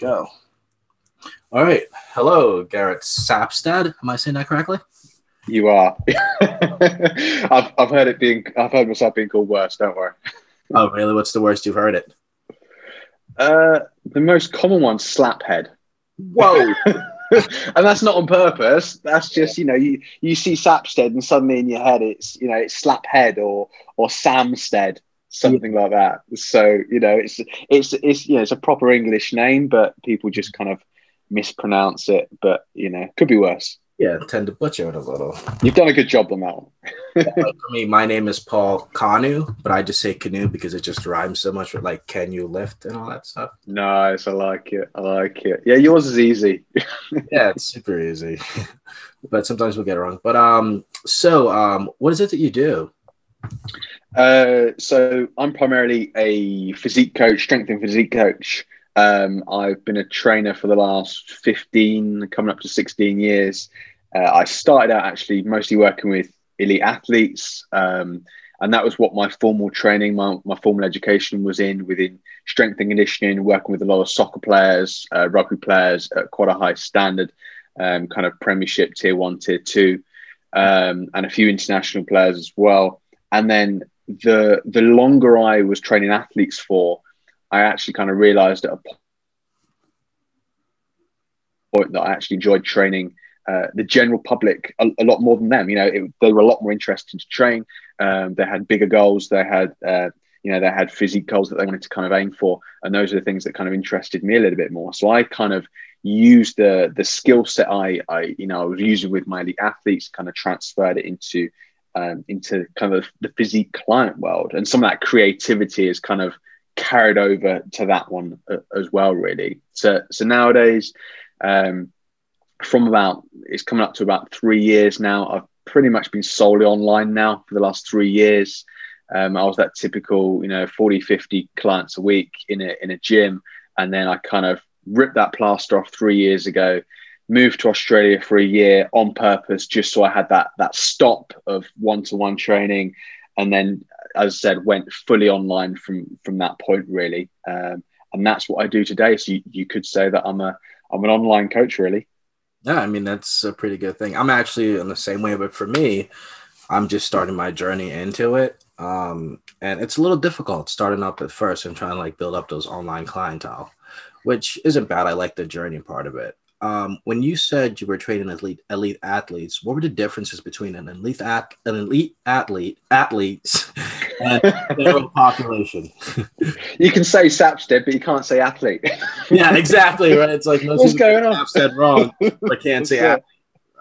Go. All right. Hello, Gareth Sapstad. Am I saying that correctly? You are. I've heard myself being called worse. Don't worry. Oh, really? What's the worst you've heard it? The most common one's slaphead. Whoa. And that's not on purpose. That's just, you see Sapstead and suddenly in your head it's Slaphead or Samstead, something like that. So, it's a proper English name, but people just kind of mispronounce it. But, could be worse. Yeah, tend to butcher it a little. You've done a good job on that one. For me, my name is Paul Kanu, but I just say canoe because it just rhymes so much with like, can you lift and all that stuff. Nice. I like it. Yeah, yours is easy. Yeah, it's super easy. But sometimes we'll get it wrong. But so what is it that you do? So I'm primarily a physique coach, strength and physique coach. I've been a trainer for the last 15, coming up to 16 years. I started out actually mostly working with elite athletes, and that was what my formal training, my formal education was within strength and conditioning, working with a lot of soccer players, rugby players at quite a high standard, kind of Premiership Tier 1, Tier 2, and a few international players as well. And then the longer I was training athletes for, I actually kind of realized at a point that I actually enjoyed training the general public a lot more than them. They were a lot more interested to train. They had bigger goals. They had, they had physique goals that they wanted to kind of aim for. And those are the things that kind of interested me a little bit more. So I kind of used the skill set I was using with my elite athletes, kind of transferred it into kind of the physique client world. And some of that creativity is kind of carried over to that one as well, really. So nowadays, it's coming up to about 3 years now. I've pretty much been solely online now for the last 3 years. I was that typical, 40, 50 clients a week in a gym. And then I kind of ripped that plaster off 3 years ago, moved to Australia for a year on purpose, just so I had that stop of one-to-one training. And then, as I said, went fully online from that point, really. And that's what I do today. So you could say that I'm an online coach, really. Yeah, I mean, that's a pretty good thing. I'm actually in the same way, but for me, I'm just starting my journey into it. And it's a little difficult starting up at first and trying to like build up those online clientele, which isn't bad. I like the journey part of it. When you said you were training elite athletes, what were the differences between an elite athletes and the general population? You can say Sapstead, but you can't say athlete. Yeah, exactly. Right. It's like what's going on? Sapstead wrong. I can't say athlete.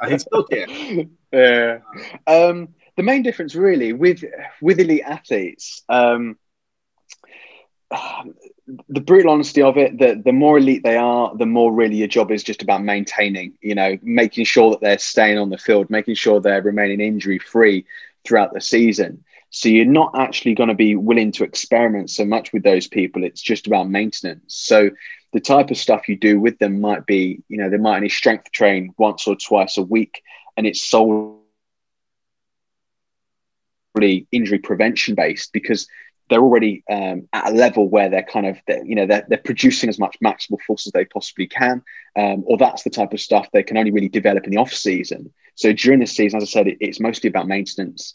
I still can't. Yeah. The main difference really with elite athletes, the brutal honesty of it, the more elite they are, the more really your job is just about maintaining, making sure that they're staying on the field, making sure they're remaining injury free throughout the season. So you're not actually going to be willing to experiment so much with those people. It's just about maintenance. So the type of stuff you do with them might be, they might only strength train once or twice a week, and it's solely injury prevention based because they're already at a level where they're producing as much maximal force as they possibly can, or that's the type of stuff they can only really develop in the off season. So during the season, as I said, it's mostly about maintenance,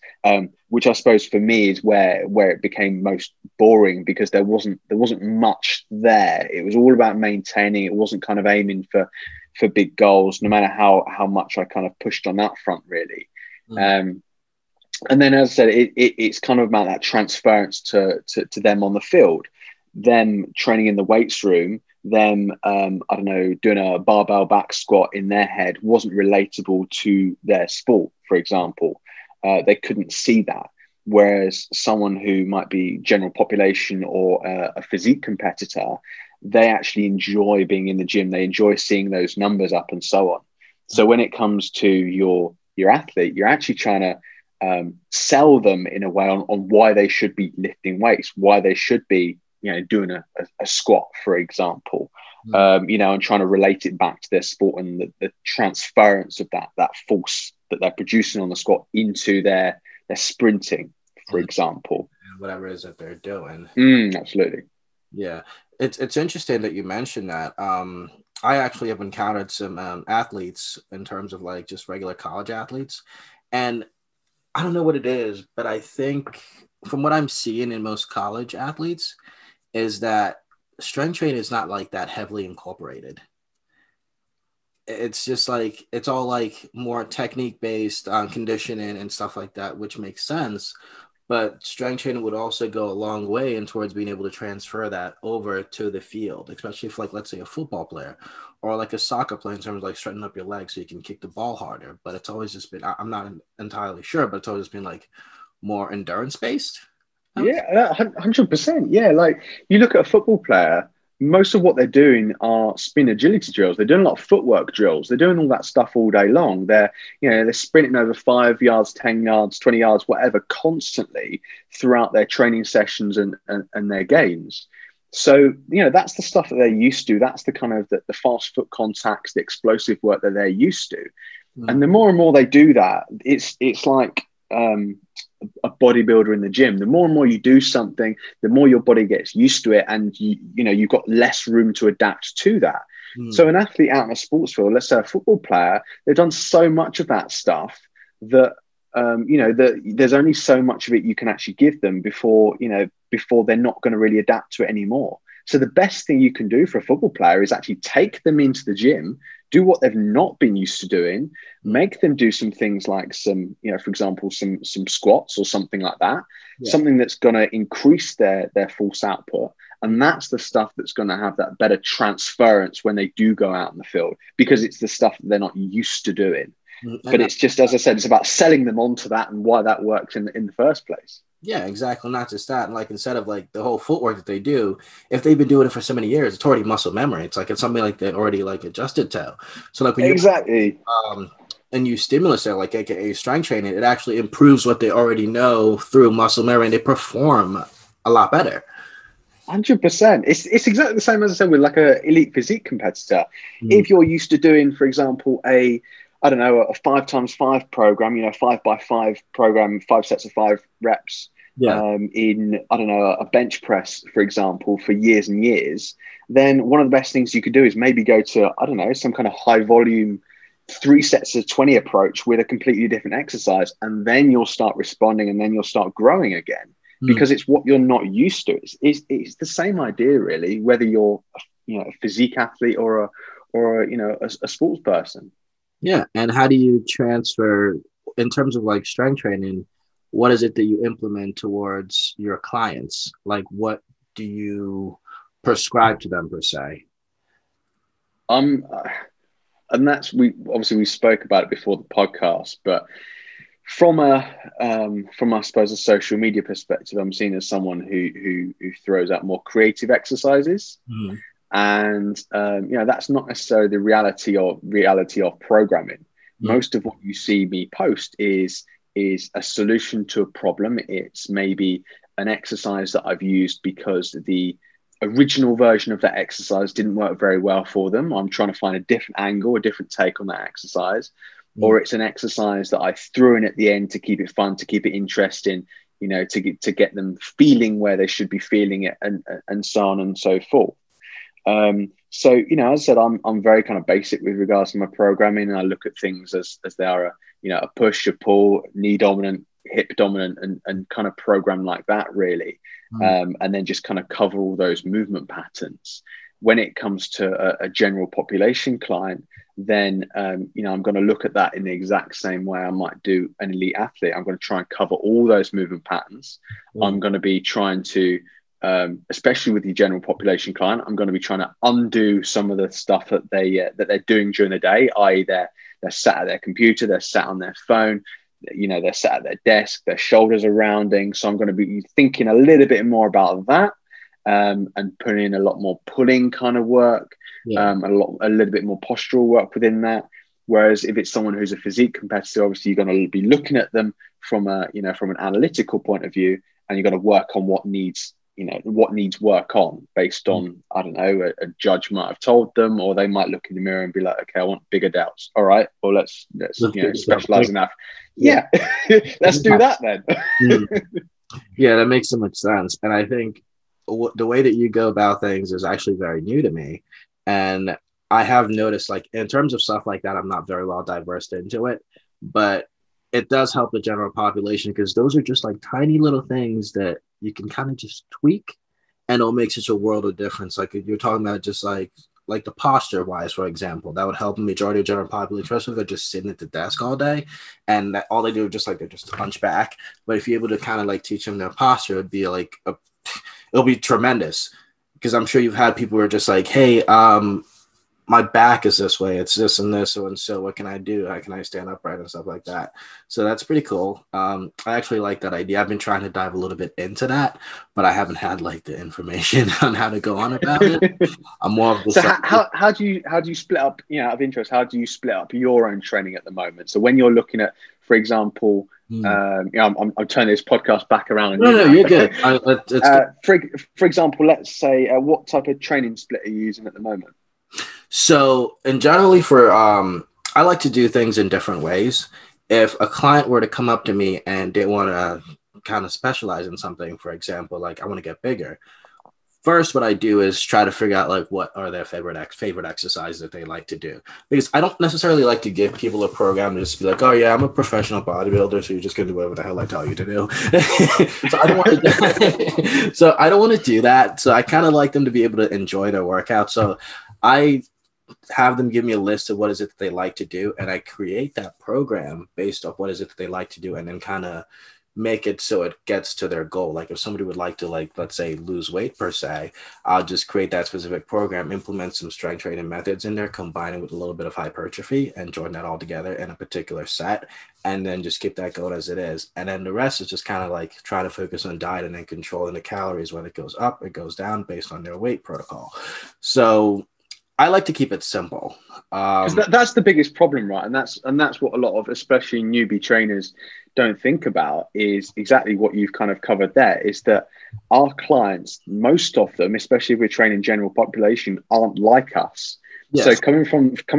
which I suppose for me is where it became most boring because there wasn't much there. It was all about maintaining. It wasn't kind of aiming for big goals, no matter how much I kind of pushed on that front, really. And then, as I said, it's kind of about that transference to them on the field, them training in the weights room, them, doing a barbell back squat in their head wasn't relatable to their sport, for example. They couldn't see that. Whereas someone who might be general population or a physique competitor, they actually enjoy being in the gym. They enjoy seeing those numbers up and so on. So when it comes to your athlete, you're actually trying to sell them in a way on why they should be lifting weights, why they should be, doing a squat, for example, and trying to relate it back to their sport and the transference of that force that they're producing on the squat into their sprinting, for example. Whatever it is that they're doing. Absolutely. Yeah, it's interesting that you mentioned that. I actually have encountered some athletes in terms of like just regular college athletes, and I don't know what it is, but I think from what I'm seeing in most college athletes is that strength training is not like that heavily incorporated. It's just like it's all like more technique based on conditioning and stuff like that, which makes sense. But strength training would also go a long way in towards being able to transfer that over to the field, especially if, like, let's say a football player or like a soccer player, in terms of like straightening up your legs so you can kick the ball harder. But it's always just been, I'm not entirely sure, but it's always been like more endurance based. Yeah, 100%. Yeah, like you look at a football player, most of what they're doing are spin agility drills. They're doing a lot of footwork drills. They're doing all that stuff all day long. They're sprinting over 5 yards, 10 yards, 20 yards, whatever, constantly throughout their training sessions and their games. So, that's the stuff that they're used to. That's the kind of the fast foot contacts, the explosive work that they're used to. Mm. And the more and more they do that, it's like a bodybuilder in the gym. The more and more you do something, the more your body gets used to it, and you've got less room to adapt to that. So an athlete out in a sports field, let's say a football player, they've done so much of that stuff that there's only so much of it you can actually give them before they're not going to really adapt to it anymore. So the best thing you can do for a football player is actually take them into the gym, do what they've not been used to doing, make them do some things like some, for example, some squats or something like that, something that's going to increase their force output. And that's the stuff that's going to have that better transference when they do go out in the field, because it's the stuff that they're not used to doing. But it's just, as I said, it's about selling them onto that and why that works in the first place. Yeah, exactly. Not just that. And like, instead of like the whole footwork that they do, if they've been doing it for so many years, it's already muscle memory. It's like, it's something like they're already like adjusted to. So like when exactly. And you stimulus there, like AKA strength training, it actually improves what they already know through muscle memory, and they perform a lot better. 100%. It's exactly the same as I said with like a elite physique competitor. If you're used to doing, for example, a 5x5 program, 5x5 program, 5 sets of 5 reps, in, a bench press, for example, for years and years, then one of the best things you could do is maybe go to, some kind of high volume 3 sets of 20 approach with a completely different exercise. And then you'll start responding, and then you'll start growing again, because it's what you're not used to. It's the same idea, really, whether you're, a physique athlete or a sports person. Yeah. And how do you transfer in terms of like strength training? What is it that you implement towards your clients? Like, what do you prescribe to them per se? And we spoke about it before the podcast, but from I suppose a social media perspective, I'm seen as someone who throws out more creative exercises. And that's not necessarily the reality of programming. Most of what you see me post is a solution to a problem. It's maybe an exercise that I've used because the original version of that exercise didn't work very well for them. I'm trying to find a different angle, a different take on that exercise. Or it's an exercise that I threw in at the end to keep it fun, to keep it interesting, to get them feeling where they should be feeling it, and so on and so forth. So, as I said, I'm very kind of basic with regards to my programming, and I look at things as they are, a push, a pull, knee dominant, hip dominant, and kind of program like that, really. And then just kind of cover all those movement patterns. When it comes to a general population client, then, I'm going to look at that in the exact same way I might do an elite athlete. I'm going to try and cover all those movement patterns. I'm going to be trying to, especially with the general population client, I'm going to be trying to undo some of the stuff that they're doing during the day, i.e. they're sat at their computer, they're sat on their phone, they're sat at their desk, their shoulders are rounding. So I'm going to be thinking a little bit more about that, and putting in a lot more pulling kind of work, a little bit more postural work within that. Whereas if it's someone who's a physique competitor, obviously you're going to be looking at them from an analytical point of view, and you're going to work on what needs work on based on, I don't know, a judge might have told them, or they might look in the mirror and be like, okay, I want bigger delts. All right, well, let's specialize in that. Yeah. Let's do that then. Yeah, that makes so much sense. And I think the way that you go about things is actually very new to me. And I have noticed, like, in terms of stuff like that, I'm not very well diversed into it, but it does help the general population because those are just like tiny little things that you can kind of just tweak and it'll make such a world of difference. Like you're talking about just like the posture wise, for example, that would help the majority of general population, especially if they're just sitting at the desk all day and that all they do is just like they're just hunch back. But if you're able to kind of like teach them their posture, it'd be like it'll be tremendous. Because I'm sure you've had people who are just like, hey, my back is this way, it's this and this, and so what can I do? How can I stand upright and stuff like that? So that's pretty cool. I actually like that idea. I've been trying to dive a little bit into that, but I haven't had like the information on how to go on about it. I'm more of the so how do you split up, you know, out of interest, how do you split up your own training at the moment? So when you're looking at, for example, you know, I'm turning this podcast back around. No, you're good. For example, let's say, what type of training split are you using at the moment? So, and generally for, I like to do things in different ways. If a client were to come up to me and they want to kind of specialize in something, for example, like I want to get bigger. First, what I do is try to figure out like what are their favorite exercises that they like to do. Because I don't necessarily like to give people a program to just be like, oh yeah, I'm a professional bodybuilder, so you're just gonna do whatever the hell I tell you to do. So I don't want to do that. So I kind of like them to be able to enjoy their workout. So I have them give me a list of what is it that they like to do, and I create that program based off what is it that they like to do, and then kind of make it so it gets to their goal. Like if somebody would like to, like, let's say lose weight per se, I'll just create that specific program, implement some strength training methods in there, combine it with a little bit of hypertrophy and join that all together in a particular set, and then just keep that going as it is. And then the rest is just kind of like try to focus on diet and then controlling the calories, whether it goes up, it goes down based on their weight protocol. So I like to keep it simple. That's the biggest problem, right? And that's what a lot of, especially newbie trainers, don't think about, is exactly what you've kind of covered there, is that our clients, most of them, especially if we're training general population, aren't like us. Yes. So coming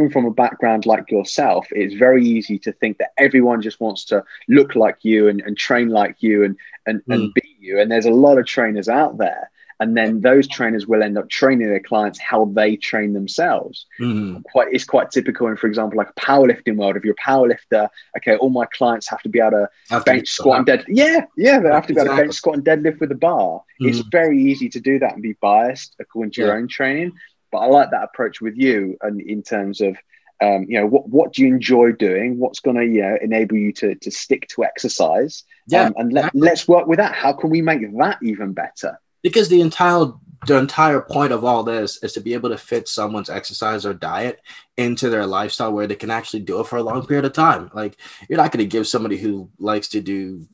from a background like yourself, it's very easy to think that everyone just wants to look like you and train like you and beat you. And there's a lot of trainers out there. And then those trainers will end up training their clients how they train themselves. It's quite typical in, for example, like a powerlifting world. If you're a powerlifter, okay, all my clients have to be able to bench, squat, and deadlift. Yeah, they have to be able to bench, squat, and deadlift with a bar. It's very easy to do that and be biased according to your own training. But I like that approach with you, and in terms of, you know, what do you enjoy doing? What's going to enable you to stick to exercise? Let's work with that. How can we make that even better? Because the entire point of all this is to be able to fit someone's exercise or diet into their lifestyle where they can actually do it for a long period of time. Like, you're not going to give somebody who likes to do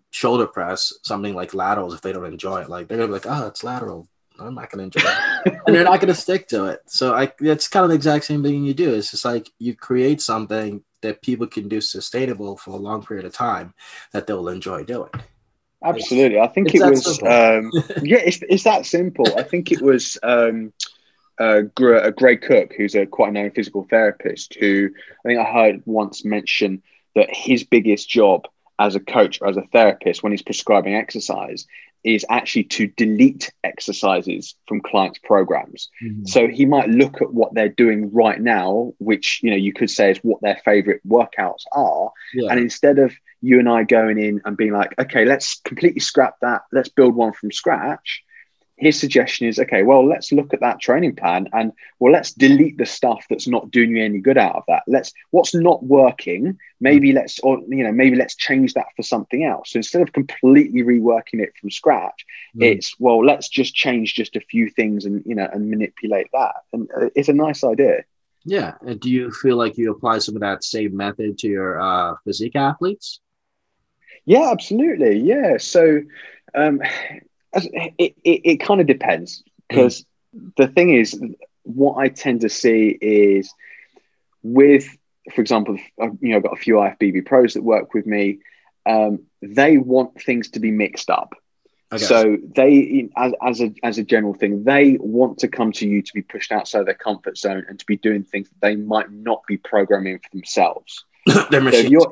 shoulder press something like laterals if they don't enjoy it. Like, they're going to be like, oh, it's lateral, I'm not going to enjoy it. And they're not going to stick to it. So it's kind of the exact same thing you do. It's just like you create something that people can do sustainable for a long period of time that they'll enjoy doing. Absolutely. I think it was, it's that simple. I think it was Greg Cook, who's a quite known physical therapist, who I think I heard once mention that his biggest job as a coach or as a therapist when he's prescribing exercise is actually to delete exercises from clients' programs. So he might look at what they're doing right now, which, you know, you could say is what their favorite workouts are. And instead of you and I going in and being like, okay, let's completely scrap that, let's build one from scratch, his suggestion is, okay, well, let's look at that training plan and, well, let's delete the stuff that's not doing you any good out of that. What's not working, maybe let's change that for something else. So instead of completely reworking it from scratch, it's, well, let's just change just a few things and, you know, and manipulate that. And it's a nice idea. Yeah. And do you feel like you apply some of that same method to your physique athletes? Yeah, absolutely. Yeah. So, it kind of depends, because the thing is, what I tend to see is with, for example, you know, I've got a few IFBB pros that work with me. They want things to be mixed up. Okay. So they, as a general thing, they want to come to you to be pushed outside their comfort zone and to be doing things that they might not be programming for themselves. They're machines.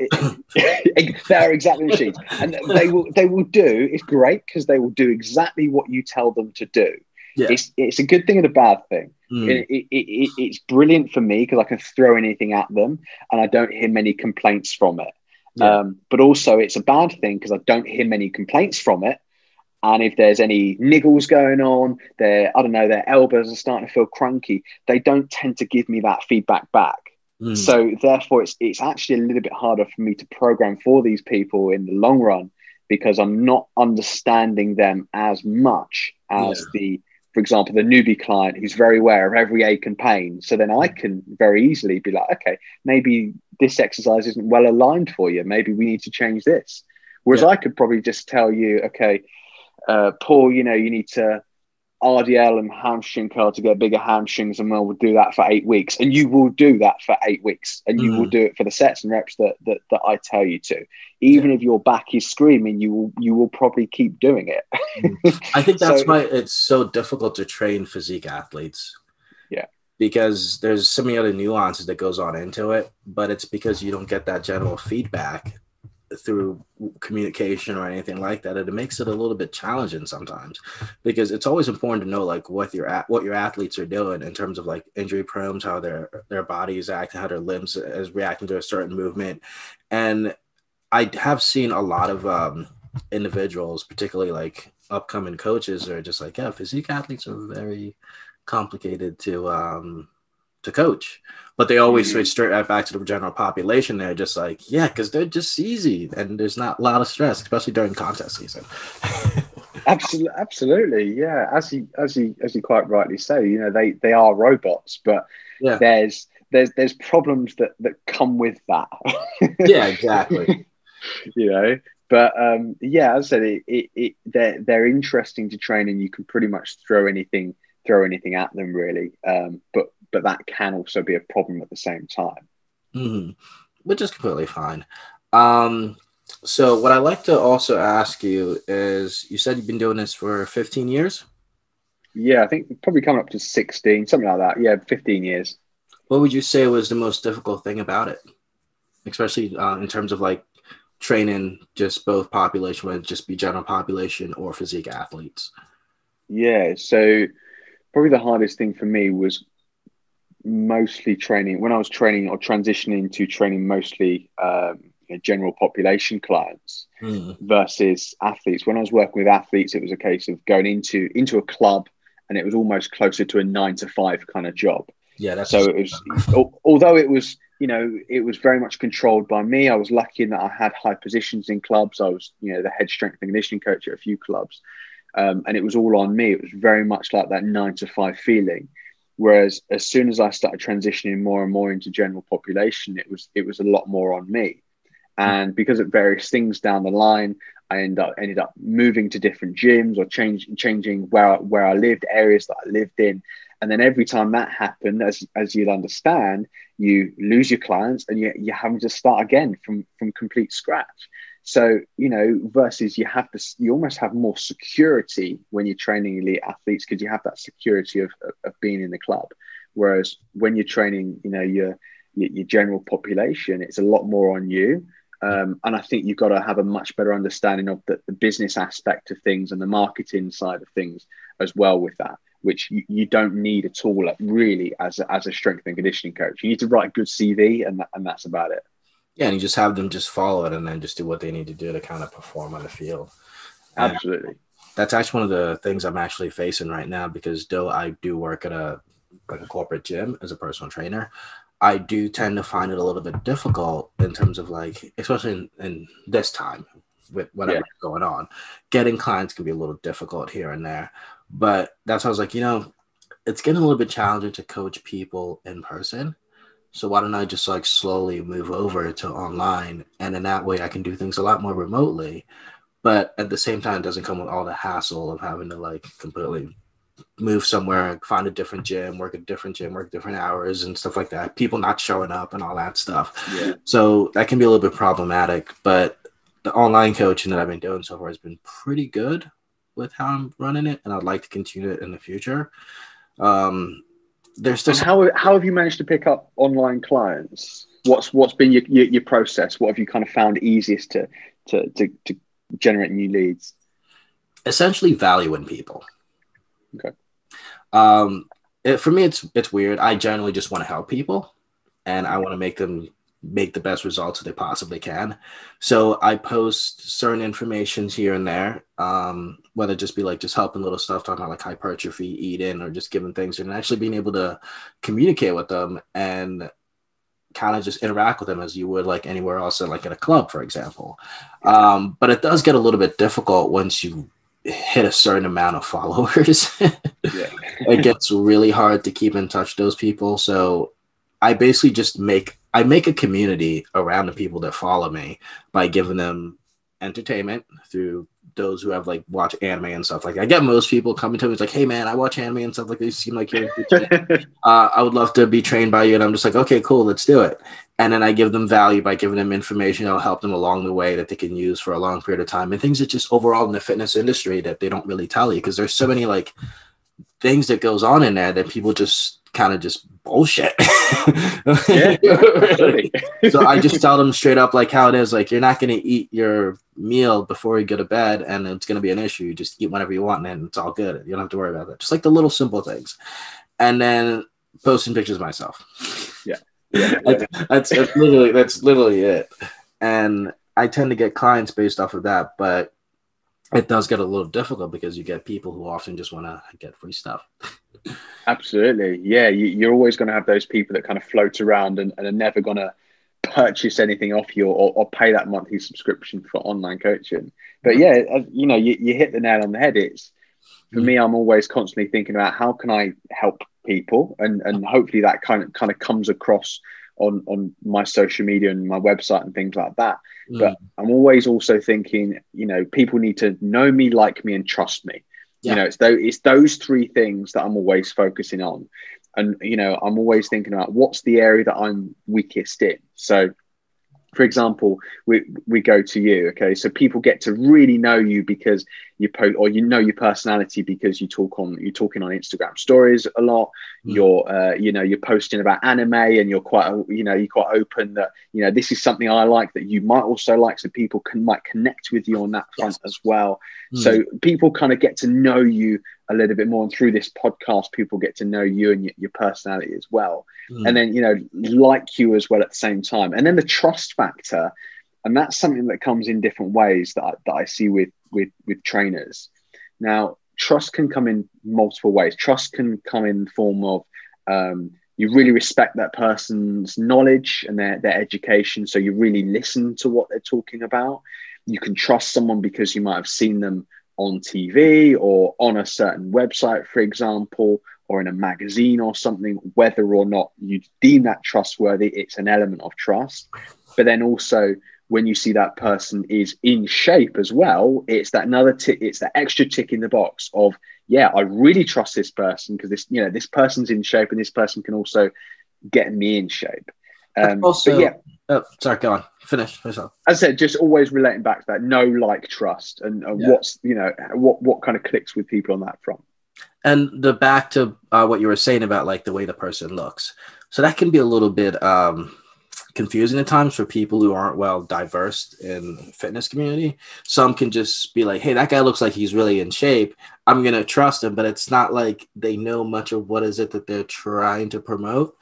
They're exactly machines, and they will do. It's great because they will do exactly what you tell them to do. Yeah. It's a good thing and a bad thing. It's brilliant for me because I can throw anything at them and I don't hear many complaints from it. Yeah. But also it's a bad thing because I don't hear many complaints from it. And if there's any niggles going on, their elbows are starting to feel cranky, they don't tend to give me that feedback back. So therefore, it's actually a little bit harder for me to program for these people in the long run because I'm not understanding them as much as for example, the newbie client who's very aware of every ache and pain. So then I can very easily be like, okay, maybe this exercise isn't well aligned for you. Maybe we need to change this. Whereas I could probably just tell you, okay, Paul, you need to RDL and hamstring curl to get bigger hamstrings, and we'll do that for 8 weeks. And you will do that for 8 weeks, and you will do it for the sets and reps that I tell you to. Even if your back is screaming, you will probably keep doing it. I think that's why it's so difficult to train physique athletes. Yeah. Because there's so many other nuances that goes on into it, but it's because you don't get that general feedback through communication or anything like that, and it makes it a little bit challenging sometimes, because it's always important to know like what your athletes are doing in terms of like injury prones, how their body is acting, how their limbs is reacting to a certain movement. And I have seen a lot of individuals, particularly like upcoming coaches, are just like, physique athletes are very complicated to coach, but they always switch straight right back to the general population. They're just like, because they're just easy and there's not a lot of stress, especially during contest season. Absolutely, yeah. As you quite rightly say, they are robots, but there's problems that come with that. Yeah, exactly. But as I said, they're interesting to train, and you can pretty much throw anything at them, really. But that can also be a problem at the same time. Which is completely fine. So what I'd like to also ask you is, you said you've been doing this for 15 years? Yeah, I think probably coming up to 16, something like that. Yeah, 15 years. What would you say was the most difficult thing about it? Especially in terms of like training just both population, whether it just be general population or physique athletes? Yeah, so probably the hardest thing for me was mostly training when I was training or transitioning to training mostly general population clients versus athletes. When I was working with athletes, it was a case of going into a club, and it was almost closer to a 9-to-5 kind of job. Yeah, that's so it was. Although it was, it was very much controlled by me. I was lucky in that I had high positions in clubs. I was, the head strength and conditioning coach at a few clubs, and it was all on me. It was very much like that 9-to-5 feeling. Whereas as soon as I started transitioning more and more into general population, it was a lot more on me. And because of various things down the line, I ended up moving to different gyms or changing where I lived, areas that I lived in. And then every time that happened, as you'd understand, you lose your clients and you're having to start again from complete scratch. So, versus you almost have more security when you're training elite athletes, because you have that security of being in the club. Whereas when you're training, your general population, it's a lot more on you. And I think you've got to have a much better understanding of the business aspect of things and the marketing side of things as well with that, which you don't need at all, really, as a strength and conditioning coach. You need to write a good CV, and that's about it. Yeah, and you just have them just follow it and then just do what they need to do to kind of perform on the field. And absolutely. That's actually one of the things I'm actually facing right now, because though I do work at a corporate gym as a personal trainer, I do tend to find it a little bit difficult in terms of like, especially in this time with whatever's going on, getting clients can be a little difficult here and there. But that's why I was like, it's getting a little bit challenging to coach people in person. So why don't I just like slowly move over to online, and in that way I can do things a lot more remotely, but at the same time it doesn't come with all the hassle of having to like completely move somewhere, find a different gym, work different hours and stuff like that, people not showing up and all that stuff. Yeah. So that can be a little bit problematic, but the online coaching that I've been doing so far has been pretty good with how I'm running it, and I'd like to continue it in the future. There's still how have you managed to pick up online clients? What's been your process? What have you kind of found easiest to generate new leads? Essentially value in people. Okay. For me, it's weird. I generally just want to help people, and I want to make them make the best results that they possibly can. So I post certain information here and there, whether it just be like just helping little stuff, talking about like hypertrophy, eating, or just giving things, and actually being able to communicate with them and kind of just interact with them as you would like anywhere else, like in a club, for example. But it does get a little bit difficult once you hit a certain amount of followers. It gets really hard to keep in touch with those people. So I basically just make a community around the people that follow me by giving them entertainment through those who have like watch anime and stuff like that. I get most people coming to me, it's like, hey man, I watch anime and stuff like this. You seem like you're I would love to be trained by you. And I'm just like, okay, cool, let's do it. And then I give them value by giving them information that'll help them along the way that they can use for a long period of time, and things that just overall in the fitness industry that they don't really tell you, because there's so many like things that goes on in there that people just kind of just bullshit. Yeah, so I just tell them straight up like how it is. Like, you're not going to eat your meal before you go to bed, and it's going to be an issue. You just eat whenever you want, and it's all good. You don't have to worry about that. Just like the little simple things. And then posting pictures of myself. That's literally it. And I tend to get clients based off of that, but it does get a little difficult because you get people who often just want to get free stuff. Absolutely. Yeah. You're always going to have those people that kind of float around and are never going to purchase anything off you or pay that monthly subscription for online coaching. But yeah, you hit the nail on the head. It's, for me, I'm always constantly thinking about how can I help people, and hopefully that kind of comes across on my social media and my website and things like that. But I'm always also thinking, people need to know me, like me, and trust me. It's those three things that I'm always focusing on. And I'm always thinking about what's the area that I'm weakest in. So for example, we go to you, okay? So people get to really know you because you post, or your personality because you're talking on Instagram stories a lot. You're posting about anime, and you're quite open that this is something I like that you might also like, so people might connect with you on that front as well. So people kind of get to know you a little bit more, and through this podcast, people get to know you and your personality as well. And then like you as well at the same time. And then the trust factor, and that's something that comes in different ways that I see with trainers. Now, trust can come in multiple ways. Trust can come in the form of you really respect that person's knowledge and their education, so you really listen to what they're talking about. You can trust someone because you might have seen them on TV or on a certain website, for example, or in a magazine or something. Whether or not you deem that trustworthy, it's an element of trust. But then also, when you see that person is in shape as well, it's that another tick, it's that extra tick in the box of, yeah, I really trust this person because this person's in shape, and this person can also get me in shape. Also, but yeah. Oh, sorry, go on. Finish. As I said, just always relating back to that know, like, trust, and what's what kind of clicks with people on that front. And back to what you were saying about like the way the person looks. So that can be a little bit confusing at times for people who aren't well diverse in the fitness community. Some can just be like, hey, that guy looks like he's really in shape, I'm going to trust him. But it's not like they know much of what is it that they're trying to promote.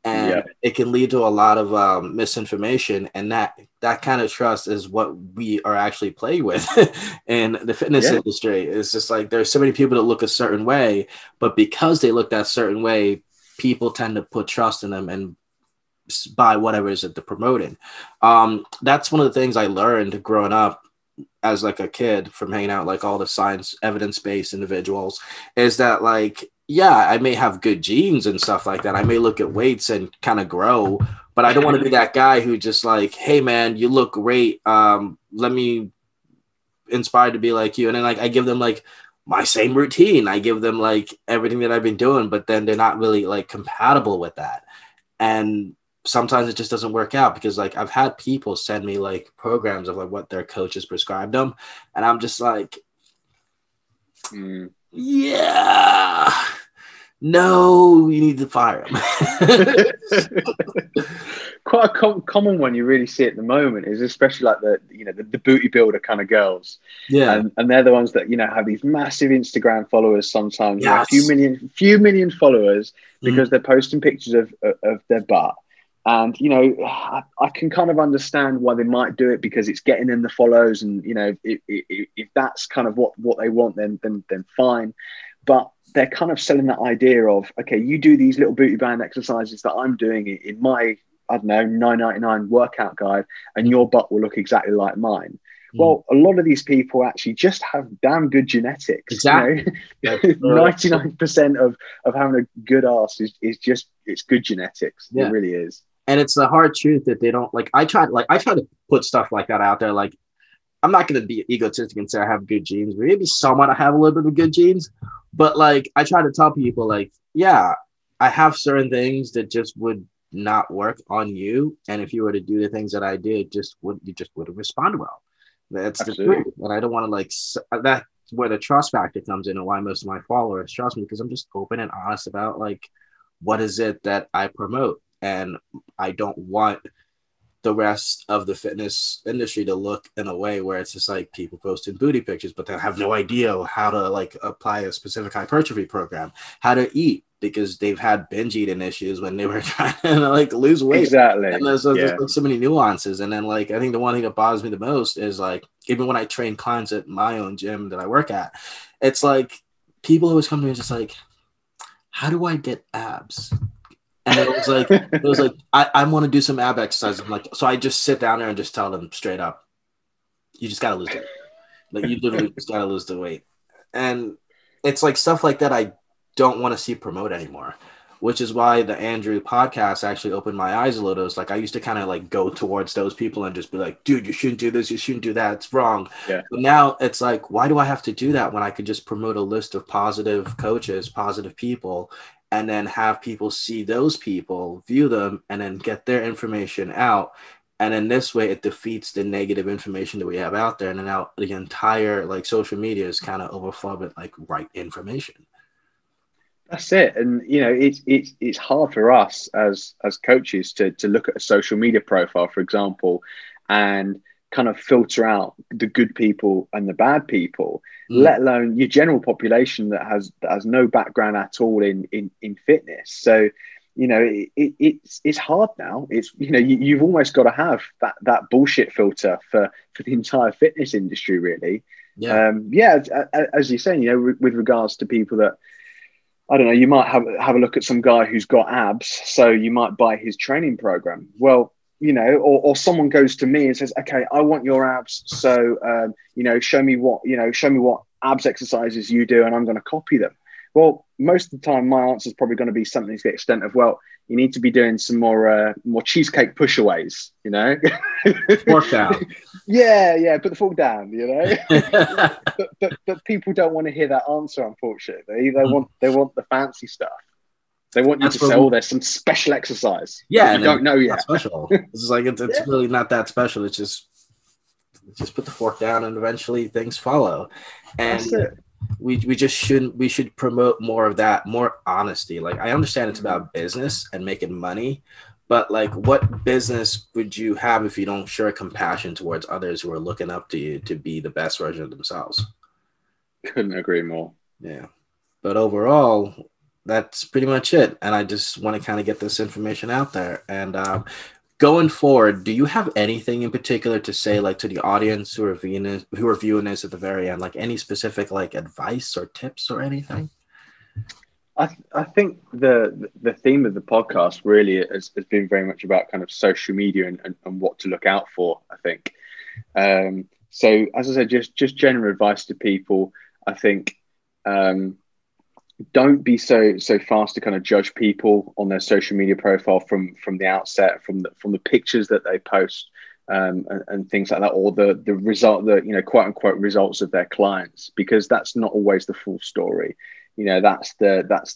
And it can lead to a lot of misinformation. And that kind of trust is what we are actually playing with in the fitness industry. It's just like there's so many people that look a certain way, but because they look that certain way, people tend to put trust in them and buy whatever it is that they're promoting. That's one of the things I learned growing up as like a kid from hanging out like all the science evidence-based individuals, is that like, yeah, I may have good genes and stuff like that. I may look at weights and kind of grow, but I don't want to be that guy who just like, hey man, you look great. Let me inspired to be like you. And then like, I give them like my same routine. I give them like everything that I've been doing, but then they're not really like compatible with that. And sometimes it just doesn't work out because like I've had people send me like programs of like what their coaches prescribed them. And I'm just like, yeah, No, you need to fire him. Quite a common one you really see at the moment is especially like the booty builder kind of girls. Yeah. And they're the ones that, have these massive Instagram followers sometimes, Yes. a few million followers because they're posting pictures of their butt. And, I can kind of understand why they might do it because it's getting them the follows. And, if that's kind of what they want, then fine. But they're kind of selling that idea of, okay, you do these little booty band exercises that I'm doing in my, I don't know, $9.99 workout guide, and your butt will look exactly like mine. Well, a lot of these people actually just have damn good genetics. Exactly. 99% of having a good ass is just, it's good genetics. Yeah. It really is. And it's the hard truth that they don't like. I try to put stuff like that out there. Like, I'm not going to be egotistic and say I have good genes. Maybe somewhat I have a little bit of good genes, but like I try to tell people like, yeah, I have certain things that just would not work on you. And if you were to do the things that I did, you just wouldn't respond well. That's Absolutely. The truth. And I don't want to that's where the trust factor comes in and why most of my followers trust me, because I'm just open and honest about like, what is it that I promote? And I don't want the rest of the fitness industry to look in a way where it's just like people posting booty pictures, but they have no idea how to like apply a specific hypertrophy program, how to eat, because they've had binge eating issues when they were trying to like lose weight. Exactly. And there's like, so many nuances. And then like, I think the one thing that bothers me the most is like, even when I train clients at my own gym that I work at, it's like people always come to me just like, how do I get abs? And it was like, I want to do some ab exercises. I'm like, so I just sit down there and just tell them straight up, you just got to lose it. Like you literally just got to lose the weight. And it's like stuff like that I don't want to see promote anymore, which is why the Andrew podcast actually opened my eyes a little. It's like, I used to kind of like go towards those people and just be like, dude, you shouldn't do this. You shouldn't do that. It's wrong. Yeah. But now it's like, why do I have to do that when I could just promote a list of positive coaches, positive people, and then have people see those people, view them, and then get their information out. And in this way, it defeats the negative information that we have out there. And then now the entire like social media is kind of overflowed with like right information. That's it. And, it's hard for us as coaches to look at a social media profile, for example, and kind of filter out the good people and the bad people, let alone your general population that has no background at all in fitness. So, it's hard now. It's, you've almost got to have that bullshit filter for the entire fitness industry, really. Yeah. As you're saying, with regards to people that, I don't know, you might have a look at some guy who's got abs, so you might buy his training program. Well, or someone goes to me and says, okay, I want your abs. So, show me what abs exercises you do, and I'm going to copy them. Well, most of the time, my answer is probably going to be something to the extent of, well, you need to be doing some more cheesecake pushaways, Fork down. Yeah, put the fork down, but people don't want to hear that answer, unfortunately. They want the fancy stuff. They want you to say, there's some special exercise. Yeah, you don't know yet. Special. It's like it's really not that special. It's just put the fork down, and eventually things follow. And that's it. We should promote more of that, more honesty. Like, I understand it's about business and making money, but like, what business would you have if you don't show compassion towards others who are looking up to you to be the best version of themselves? Couldn't agree more. Yeah. But overall, that's pretty much it. And I just want to kind of get this information out there. And going forward, do you have anything in particular to say, like, to the audience who are viewing this at the very end, like any specific like advice or tips or anything? I think the theme of the podcast really has been very much about kind of social media and what to look out for, I think. So as I said, just general advice to people. I think don't be so fast to kind of judge people on their social media profile from the outset, from the pictures that they post, and things like that, or the result, quote unquote results of their clients, because that's not always the full story. That's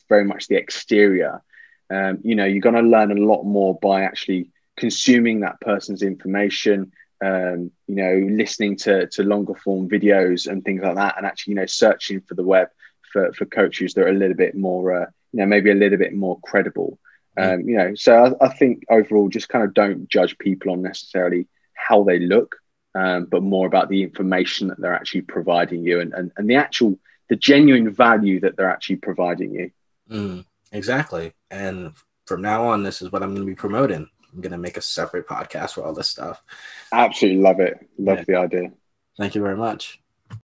very much the exterior. You're going to learn a lot more by actually consuming that person's information, listening to longer form videos and things like that, and actually, searching for the web for coaches that are a little bit more maybe a little bit more credible. So I think overall, just kind of don't judge people on necessarily how they look, but more about the information that they're actually providing you, and the genuine value that they're actually providing you. Exactly. And from now on, this is what I'm going to be promoting. I'm going to make a separate podcast for all this stuff. Absolutely love it. Love the idea. Thank you very much.